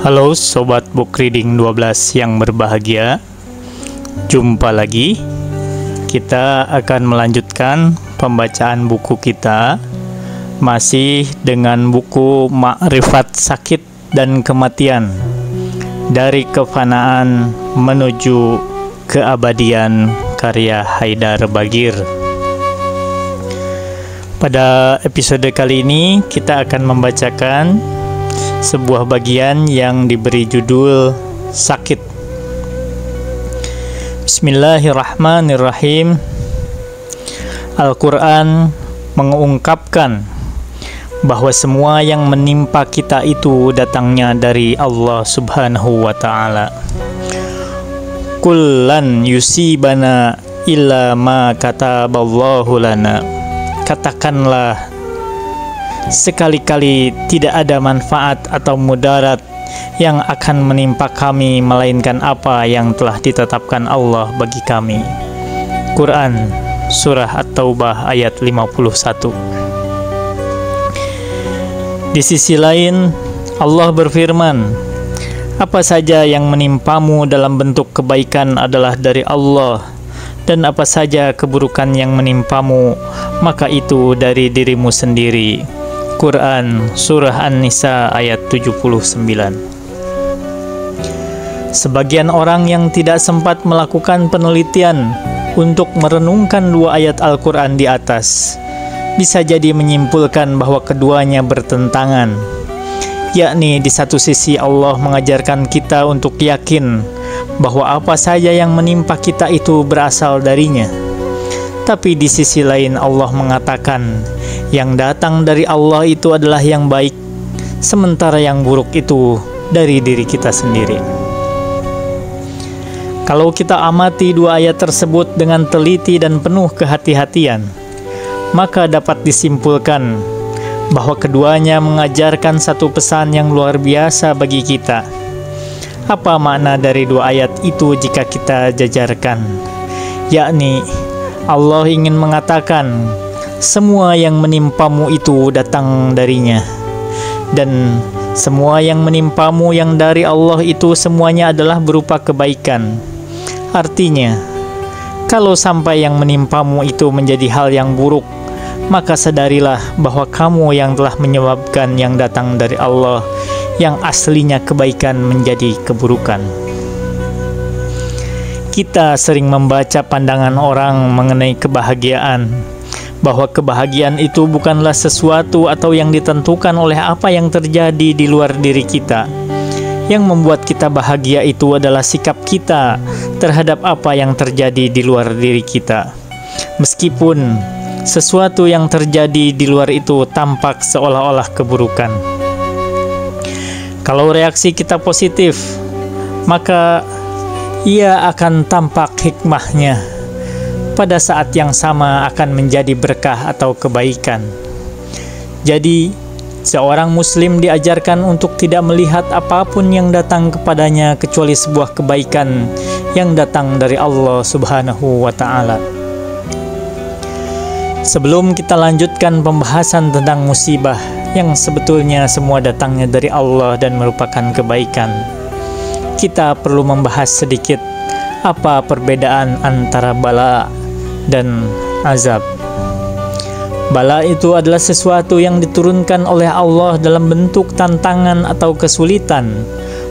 Halo Sobat Book Reading 12 yang berbahagia. Jumpa lagi. Kita akan melanjutkan pembacaan buku kita, masih dengan buku Ma'rifat Sakit dan Kematian, Dari Kefanaan Menuju Keabadian, karya Haidar Bagir. Pada episode kali ini kita akan membacakan sebuah bagian yang diberi judul Sakit. Bismillahirrahmanirrahim. Al-Quran mengungkapkan bahwa semua yang menimpa kita itu datangnya dari Allah Subhanahu wa Ta'ala. Kullan yusibana illa ma kataballahu lana. Katakanlah, sekali-kali tidak ada manfaat atau mudarat yang akan menimpa kami melainkan apa yang telah ditetapkan Allah bagi kami. Quran Surah At-Taubah ayat 51. Di sisi lain, Allah berfirman, apa saja yang menimpamu dalam bentuk kebaikan adalah dari Allah, dan apa saja keburukan yang menimpamu, maka itu dari dirimu sendiri. Quran Surah An-Nisa ayat 79. Sebagian orang yang tidak sempat melakukan penelitian untuk merenungkan dua ayat Al-Quran di atas bisa jadi menyimpulkan bahwa keduanya bertentangan, yakni di satu sisi Allah mengajarkan kita untuk yakin bahwa apa saja yang menimpa kita itu berasal darinya, tapi di sisi lain Allah mengatakan yang datang dari Allah itu adalah yang baik, sementara yang buruk itu dari diri kita sendiri. Kalau kita amati dua ayat tersebut dengan teliti dan penuh kehati-hatian, maka dapat disimpulkan bahwa keduanya mengajarkan satu pesan yang luar biasa bagi kita. Apa makna dari dua ayat itu jika kita jajarkan? Yakni Allah ingin mengatakan semua yang menimpamu itu datang darinya, dan semua yang menimpamu yang dari Allah itu semuanya adalah berupa kebaikan. Artinya, kalau sampai yang menimpamu itu menjadi hal yang buruk, maka sadarilah bahwa kamu yang telah menyebabkan yang datang dari Allah yang aslinya kebaikan menjadi keburukan. Kita sering membaca pandangan orang mengenai kebahagiaan, bahwa kebahagiaan itu bukanlah sesuatu atau yang ditentukan oleh apa yang terjadi di luar diri kita. Yang membuat kita bahagia itu adalah sikap kita terhadap apa yang terjadi di luar diri kita. Meskipun sesuatu yang terjadi di luar itu tampak seolah-olah keburukan. Kalau reaksi kita positif, maka ia akan tampak hikmahnya. Pada saat yang sama akan menjadi berkah atau kebaikan. Jadi, seorang muslim diajarkan untuk tidak melihat apapun yang datang kepadanya kecuali sebuah kebaikan yang datang dari Allah Subhanahu wa Ta'ala. Sebelum kita lanjutkan pembahasan tentang musibah yang sebetulnya semua datangnya dari Allah dan merupakan kebaikan, kita perlu membahas sedikit apa perbedaan antara bala dan azab. Bala itu adalah sesuatu yang diturunkan oleh Allah dalam bentuk tantangan atau kesulitan,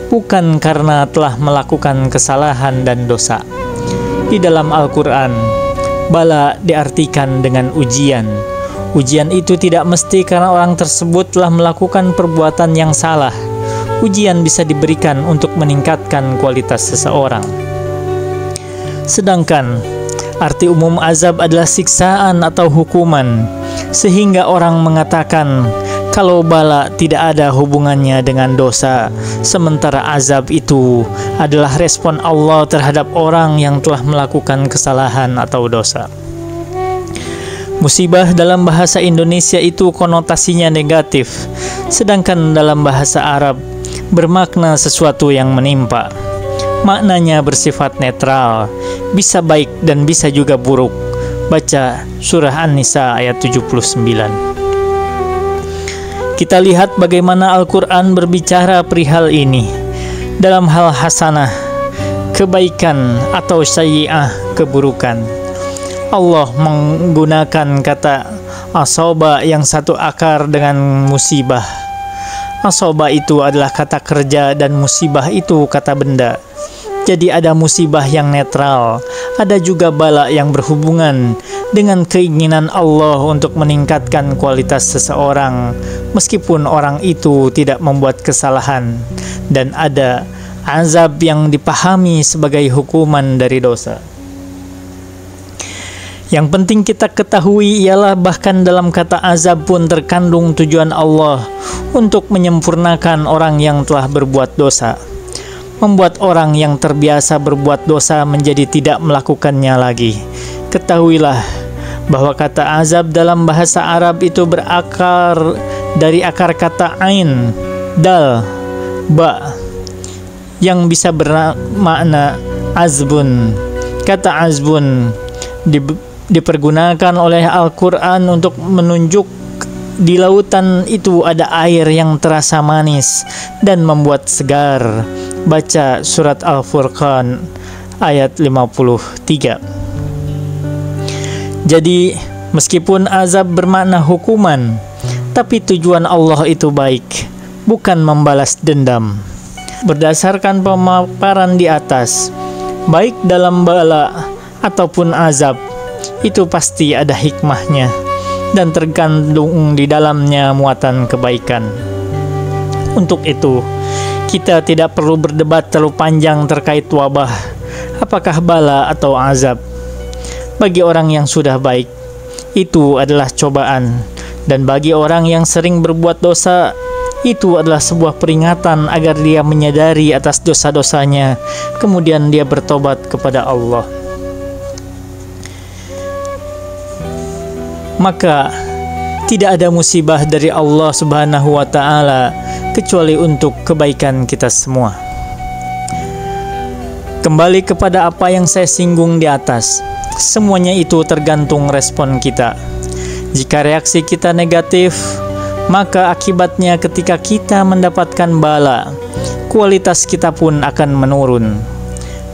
bukan karena telah melakukan kesalahan dan dosa. Di dalam Al-Quran, bala diartikan dengan ujian. Ujian itu tidak mesti karena orang tersebut telah melakukan perbuatan yang salah. Ujian bisa diberikan untuk meningkatkan kualitas seseorang. Sedangkan arti umum azab adalah siksaan atau hukuman, sehingga orang mengatakan kalau bala tidak ada hubungannya dengan dosa, sementara azab itu adalah respon Allah terhadap orang yang telah melakukan kesalahan atau dosa. Musibah dalam bahasa Indonesia itu konotasinya negatif, sedangkan dalam bahasa Arab bermakna sesuatu yang menimpa. Maknanya bersifat netral, bisa baik dan bisa juga buruk. Baca Surah An-Nisa ayat 79. Kita lihat bagaimana Al-Quran berbicara perihal ini. dalam hal hasanah, kebaikan, atau sayyi'ah, keburukan. Allah menggunakan kata asoba yang satu akar dengan musibah. Asoba itu adalah kata kerja dan musibah itu kata benda. Jadi ada musibah yang netral, ada juga bala yang berhubungan dengan keinginan Allah untuk meningkatkan kualitas seseorang meskipun orang itu tidak membuat kesalahan, dan ada azab yang dipahami sebagai hukuman dari dosa. Yang penting kita ketahui ialah bahkan dalam kata azab pun terkandung tujuan Allah untuk menyempurnakan orang yang telah berbuat dosa, membuat orang yang terbiasa berbuat dosa menjadi tidak melakukannya lagi. Ketahuilah bahwa kata azab dalam bahasa Arab itu berakar dari akar kata ain, dal, ba, yang bisa bermakna azbun. Kata azbun dipergunakan oleh Al-Quran untuk menunjuk di lautan itu ada air yang terasa manis dan membuat segar. Baca surat Al-Furqan ayat 53. Jadi meskipun azab bermakna hukuman, tapi tujuan Allah itu baik, bukan membalas dendam. Berdasarkan pemaparan di atas, baik dalam bala ataupun azab, itu pasti ada hikmahnya dan terkandung di dalamnya muatan kebaikan. Untuk itu, kita tidak perlu berdebat terlalu panjang terkait wabah, apakah bala atau azab. Bagi orang yang sudah baik, itu adalah cobaan, dan bagi orang yang sering berbuat dosa, itu adalah sebuah peringatan agar dia menyadari atas dosa-dosanya, kemudian dia bertobat kepada Allah. Maka tidak ada musibah dari Allah Subhanahu wa Ta'ala kecuali untuk kebaikan kita semua. Kembali kepada apa yang saya singgung di atas, semuanya itu tergantung respon kita. Jika reaksi kita negatif, maka akibatnya ketika kita mendapatkan bala, kualitas kita pun akan menurun.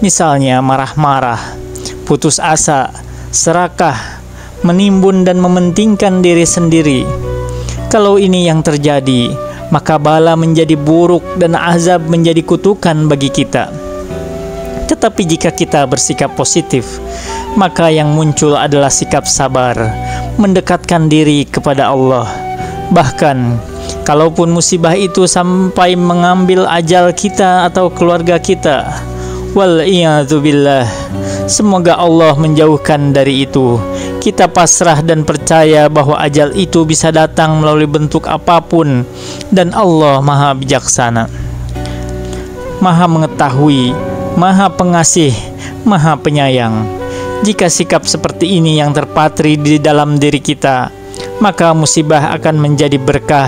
Misalnya marah-marah, putus asa, serakah, menimbun dan mementingkan diri sendiri. Kalau ini yang terjadi, maka bala menjadi buruk dan azab menjadi kutukan bagi kita. Tetapi jika kita bersikap positif, maka yang muncul adalah sikap sabar, mendekatkan diri kepada Allah. Bahkan, kalaupun musibah itu sampai mengambil ajal kita atau keluarga kita, wal-iyadzubillah, semoga Allah menjauhkan dari itu. Kita pasrah dan percaya bahwa ajal itu bisa datang melalui bentuk apapun, dan Allah Maha Bijaksana, Maha Mengetahui, Maha Pengasih, Maha Penyayang. Jika sikap seperti ini yang terpatri di dalam diri kita, maka musibah akan menjadi berkah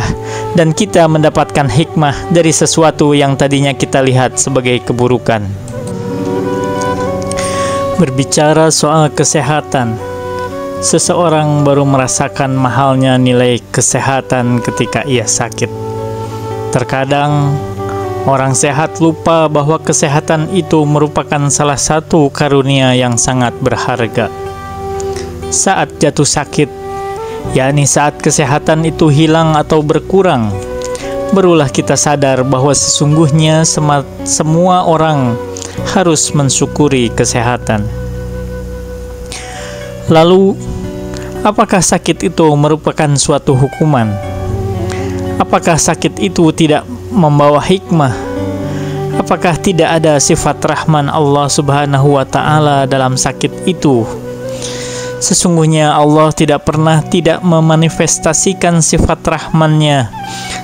dan kita mendapatkan hikmah dari sesuatu yang tadinya kita lihat sebagai keburukan. Berbicara soal kesehatan, seseorang baru merasakan mahalnya nilai kesehatan ketika ia sakit. Terkadang orang sehat lupa bahwa kesehatan itu merupakan salah satu karunia yang sangat berharga. Saat jatuh sakit, yakni saat kesehatan itu hilang atau berkurang, barulah kita sadar bahwa sesungguhnya semua orang harus mensyukuri kesehatan. Lalu, apakah sakit itu merupakan suatu hukuman? Apakah sakit itu tidak membawa hikmah? Apakah tidak ada sifat rahman Allah Subhanahu wa Ta'ala dalam sakit itu? Sesungguhnya Allah tidak pernah tidak memanifestasikan sifat rahman-Nya,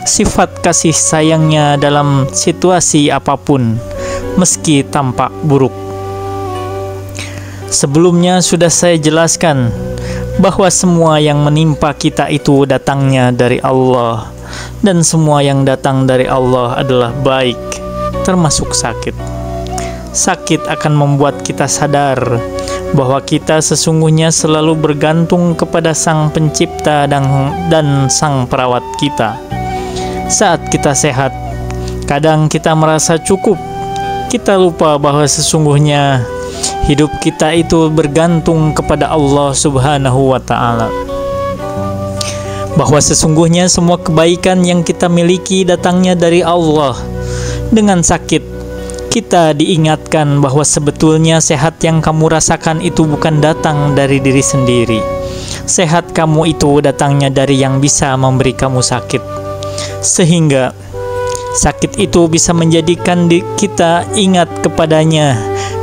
sifat kasih sayangnya dalam situasi apapun, meski tampak buruk. Sebelumnya sudah saya jelaskan bahwa semua yang menimpa kita itu datangnya dari Allah, dan semua yang datang dari Allah adalah baik, termasuk sakit. Sakit akan membuat kita sadar bahwa kita sesungguhnya selalu bergantung kepada Sang Pencipta dan Sang Perawat kita. Saat kita sehat, kadang kita merasa cukup kita lupa bahwa sesungguhnya hidup kita itu bergantung kepada Allah Subhanahu wa Ta'ala. Bahwa sesungguhnya semua kebaikan yang kita miliki datangnya dari Allah. Dengan sakit, kita diingatkan bahwa sebetulnya sehat yang kamu rasakan itu bukan datang dari diri sendiri. Sehat kamu itu datangnya dari yang bisa memberi kamu sakit. Sehingga sakit itu bisa menjadikan kita ingat kepadanya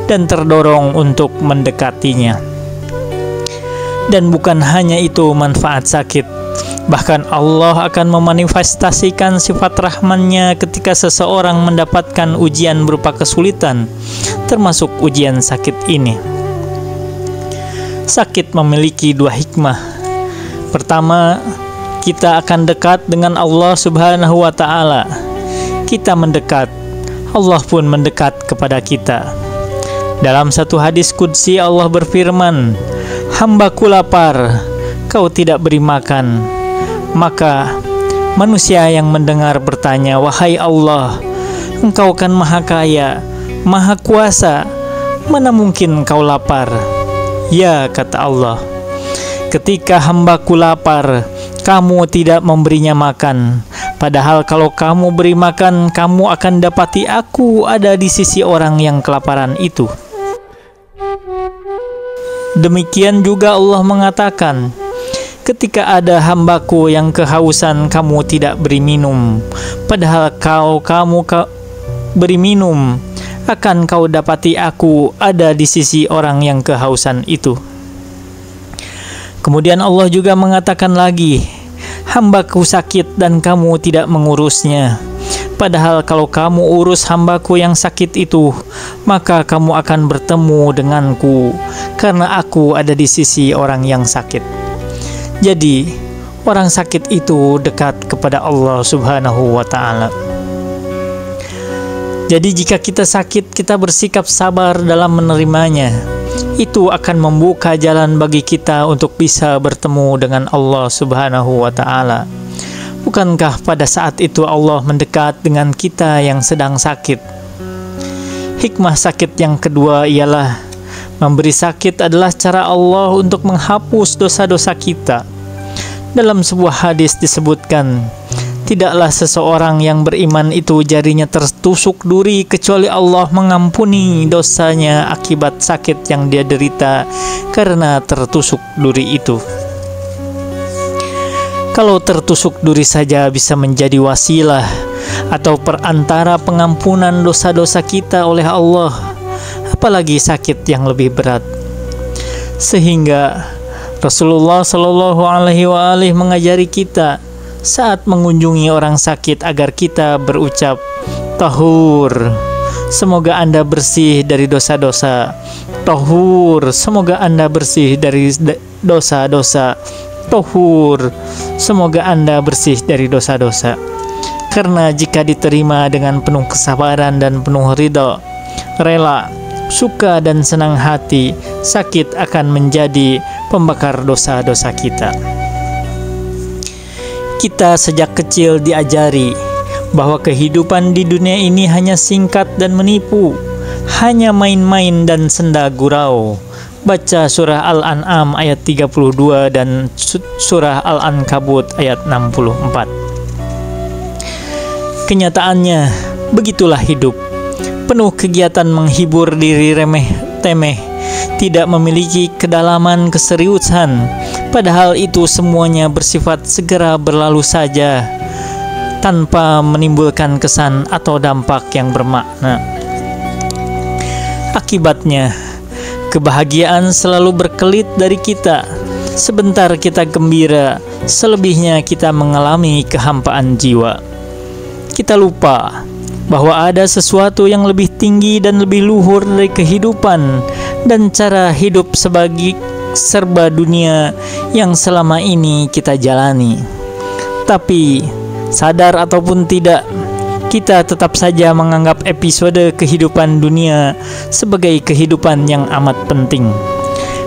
dan terdorong untuk mendekatinya. Dan bukan hanya itu manfaat sakit, bahkan Allah akan memanifestasikan sifat rahman-Nya ketika seseorang mendapatkan ujian berupa kesulitan, termasuk ujian sakit ini. Sakit memiliki dua hikmah. Pertama, kita akan dekat dengan Allah Subhanahu wa Ta'ala. Kita mendekat, Allah pun mendekat kepada kita. Dalam satu hadis qudsi Allah berfirman, "Hambaku lapar, kau tidak beri makan." Maka manusia yang mendengar bertanya, "Wahai Allah, Engkau kan maha kaya, maha kuasa, mana mungkin kau lapar?" "Ya," kata Allah, "ketika hambaku lapar, kamu tidak memberinya makan. Padahal kalau kamu beri makan, kamu akan dapati aku ada di sisi orang yang kelaparan itu." Demikian juga Allah mengatakan, "Ketika ada hambaku yang kehausan, kamu tidak beri minum. Padahal kamu beri minum, akan kau dapati aku ada di sisi orang yang kehausan itu." Kemudian Allah juga mengatakan lagi, "Hambaku sakit dan kamu tidak mengurusnya. Padahal kalau kamu urus hambaku yang sakit itu, maka kamu akan bertemu denganku, karena aku ada di sisi orang yang sakit." Jadi, orang sakit itu dekat kepada Allah Subhanahu wa Ta'ala. Jadi jika kita sakit, kita bersikap sabar dalam menerimanya. Itu akan membuka jalan bagi kita untuk bisa bertemu dengan Allah Subhanahu wa Ta'ala. Bukankah pada saat itu Allah mendekat dengan kita yang sedang sakit? Hikmah sakit yang kedua ialah memberi sakit adalah cara Allah untuk menghapus dosa-dosa kita. Dalam sebuah hadis disebutkan, tidaklah seseorang yang beriman itu jarinya tertusuk duri kecuali Allah mengampuni dosanya akibat sakit yang dia derita karena tertusuk duri itu. Kalau tertusuk duri saja bisa menjadi wasilah atau perantara pengampunan dosa-dosa kita oleh Allah, apalagi sakit yang lebih berat. Sehingga Rasulullah Shallallahu Alaihi Wasallam mengajari kita saat mengunjungi orang sakit agar kita berucap, "Tahur, semoga Anda bersih dari dosa-dosa. Tahur, semoga Anda bersih dari dosa-dosa. Tahur, semoga Anda bersih dari dosa-dosa." Karena jika diterima dengan penuh kesabaran dan penuh ridha, rela, suka dan senang hati, sakit akan menjadi pembakar dosa-dosa kita. Kita sejak kecil diajari bahwa kehidupan di dunia ini hanya singkat dan menipu, hanya main-main dan senda gurau. Baca surah Al-An'am ayat 32 dan surah Al-Ankabut ayat 64. Kenyataannya, begitulah hidup. Penuh kegiatan menghibur diri remeh-temeh, tidak memiliki kedalaman keseriusan, padahal itu semuanya bersifat segera berlalu saja, tanpa menimbulkan kesan atau dampak yang bermakna. Akibatnya, kebahagiaan selalu berkelit dari kita. Sebentar kita gembira, selebihnya kita mengalami kehampaan jiwa. Kita lupa bahwa ada sesuatu yang lebih tinggi dan lebih luhur dari kehidupan dan cara hidup sebagai serba dunia yang selama ini kita jalani. Tapi sadar ataupun tidak, kita tetap saja menganggap episode kehidupan dunia sebagai kehidupan yang amat penting,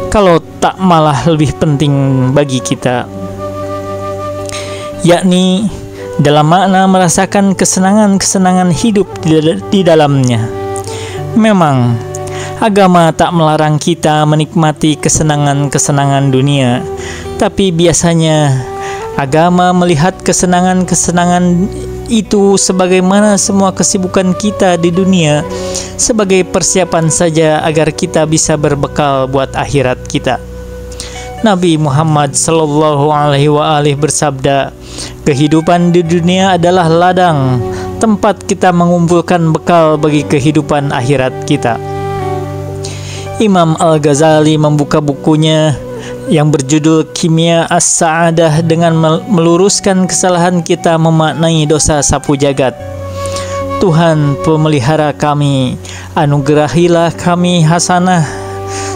kalau tak malah lebih penting bagi kita, yakni dalam makna merasakan kesenangan-kesenangan hidup di dalamnya. Memang, agama tak melarang kita menikmati kesenangan-kesenangan dunia, tapi biasanya agama melihat kesenangan-kesenangan itu sebagaimana semua kesibukan kita di dunia, sebagai persiapan saja agar kita bisa berbekal buat akhirat kita. Nabi Muhammad SAW bersabda, kehidupan di dunia adalah ladang, tempat kita mengumpulkan bekal bagi kehidupan akhirat kita. Imam Al-Ghazali membuka bukunya yang berjudul Kimia As-Sa'adah dengan meluruskan kesalahan kita memaknai dosa sapu jagat. Tuhan pemelihara kami, anugerahilah kami hasanah,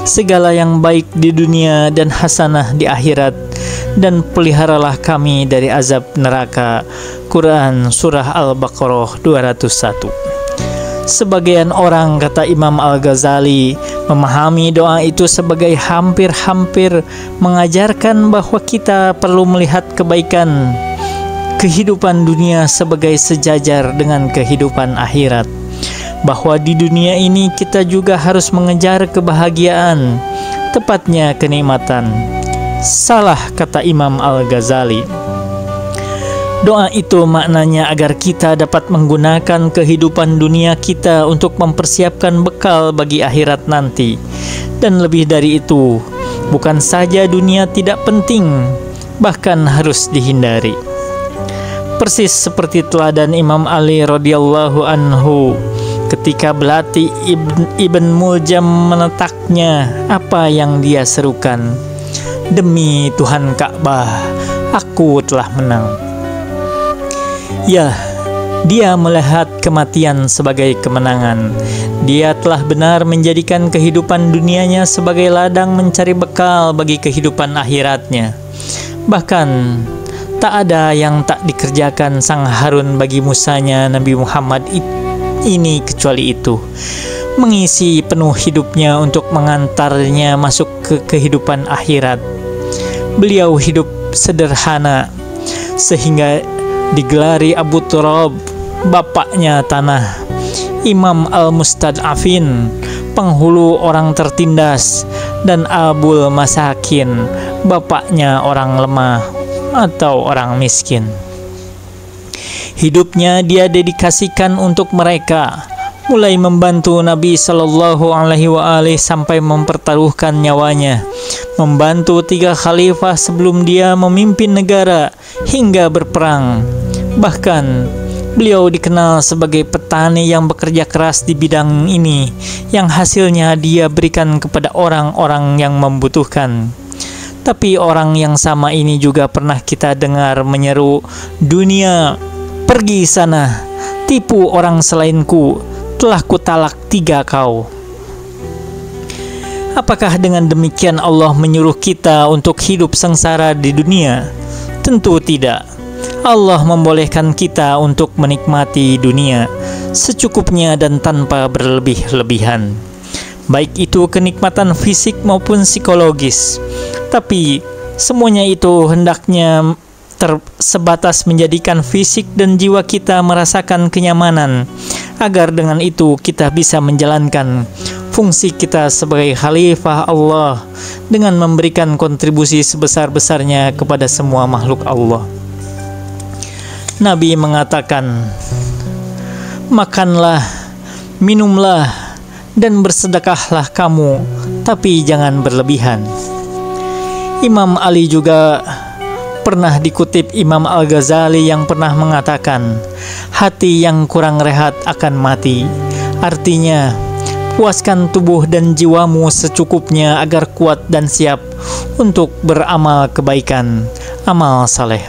segala yang baik di dunia dan hasanah di akhirat, dan peliharalah kami dari azab neraka. Quran Surah Al-Baqarah 201. Sebagian orang, kata Imam Al-Ghazali, memahami doa itu sebagai hampir-hampir mengajarkan bahwa kita perlu melihat kebaikan kehidupan dunia sebagai sejajar dengan kehidupan akhirat, bahwa di dunia ini kita juga harus mengejar kebahagiaan, tepatnya kenikmatan. Salah, kata Imam Al-Ghazali. Doa itu maknanya agar kita dapat menggunakan kehidupan dunia kita untuk mempersiapkan bekal bagi akhirat nanti. Dan lebih dari itu, bukan saja dunia tidak penting, bahkan harus dihindari. Persis seperti teladan Imam Ali radhiyallahu anhu ketika belati Ibn Muljam menetaknya, apa yang dia serukan? Demi Tuhan Ka'bah, aku telah menang. Ya, dia melihat kematian sebagai kemenangan. Dia telah benar menjadikan kehidupan dunianya sebagai ladang mencari bekal bagi kehidupan akhiratnya. Bahkan, tak ada yang tak dikerjakan Sang Harun bagi musanya Nabi Muhammad ini kecuali itu, mengisi penuh hidupnya untuk mengantarnya masuk ke kehidupan akhirat. Beliau hidup sederhana, sehingga digelari Abu Turab, bapaknya tanah, Imam Al-Mustad'afin, penghulu orang tertindas, dan Abul Masakin, bapaknya orang lemah atau orang miskin. Hidupnya dia dedikasikan untuk mereka, mulai membantu Nabi SAW sampai mempertaruhkan nyawanya, membantu 3 khalifah sebelum dia memimpin negara hingga berperang. Bahkan beliau dikenal sebagai petani yang bekerja keras di bidang ini, yang hasilnya dia berikan kepada orang-orang yang membutuhkan. Tapi orang yang sama ini juga pernah kita dengar menyeru, dunia, pergi sana, tipu orang selainku, telah kutalak 3 kau. Apakah dengan demikian Allah menyuruh kita untuk hidup sengsara di dunia? Tentu tidak. Allah membolehkan kita untuk menikmati dunia secukupnya dan tanpa berlebih-lebihan, baik itu kenikmatan fisik maupun psikologis. Tapi semuanya itu hendaknya sebatas menjadikan fisik dan jiwa kita merasakan kenyamanan, agar dengan itu kita bisa menjalankan fungsi kita sebagai khalifah Allah dengan memberikan kontribusi sebesar-besarnya kepada semua makhluk Allah. Nabi mengatakan, makanlah, minumlah, dan bersedekahlah kamu, tapi jangan berlebihan. Imam Ali juga pernah dikutip Imam Al-Ghazali yang pernah mengatakan, hati yang kurang rehat akan mati. Artinya, puaskan tubuh dan jiwamu secukupnya agar kuat dan siap untuk beramal kebaikan, amal saleh.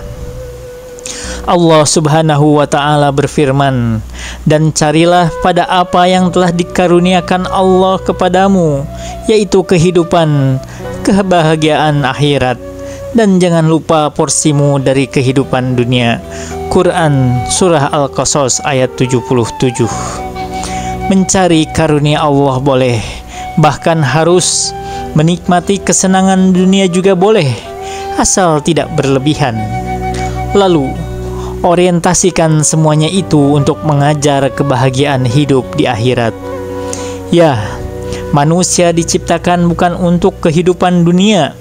Allah Subhanahu wa ta'ala berfirman, dan carilah pada apa yang telah dikaruniakan Allah kepadamu, yaitu kehidupan, kebahagiaan akhirat, dan jangan lupa porsimu dari kehidupan dunia. Quran Surah Al-Qasas ayat 77. Mencari karunia Allah boleh, bahkan harus. Menikmati kesenangan dunia juga boleh, asal tidak berlebihan. Lalu, orientasikan semuanya itu untuk mengajar kebahagiaan hidup di akhirat. Ya, manusia diciptakan bukan untuk kehidupan dunia.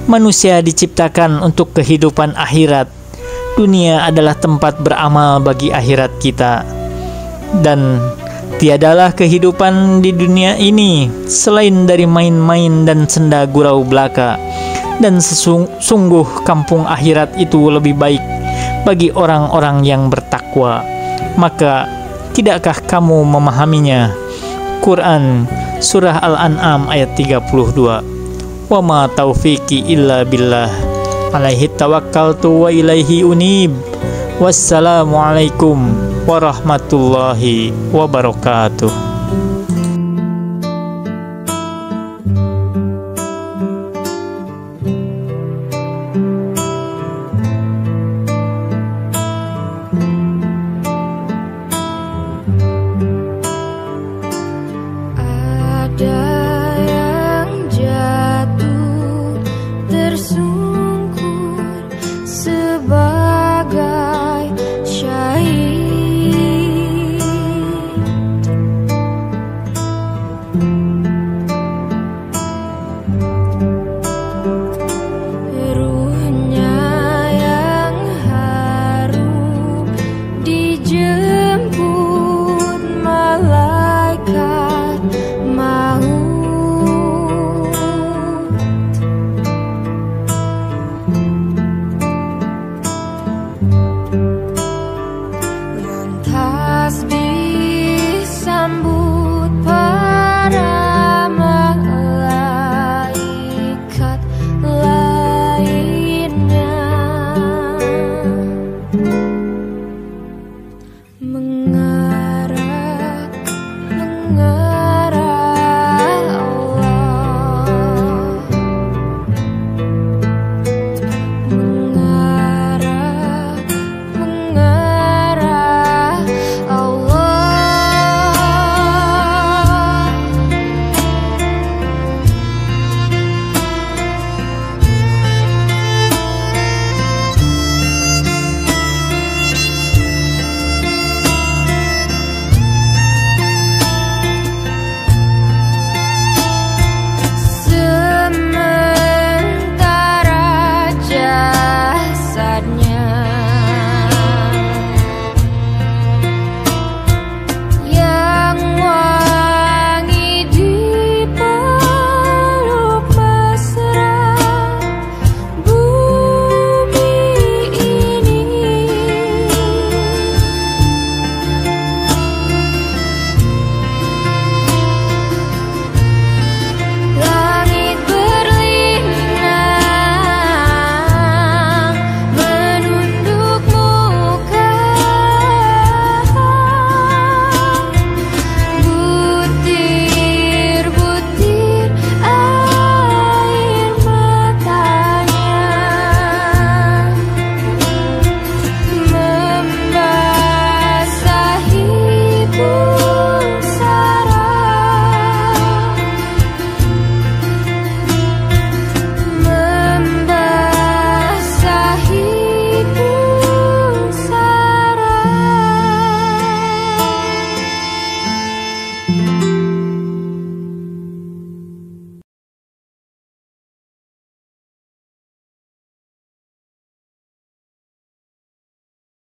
Manusia diciptakan untuk kehidupan akhirat. Dunia adalah tempat beramal bagi akhirat kita. Dan tiadalah kehidupan di dunia ini selain dari main-main dan senda gurau belaka. Dan sungguh kampung akhirat itu lebih baik bagi orang-orang yang bertakwa. Maka tidakkah kamu memahaminya? Quran Surah Al-An'am ayat 32. Wa ma taufiqi illa billah, alaihi tawakkaltu wa ilaihi unib. Wassalamualaikum warahmatullahi wabarakatuh.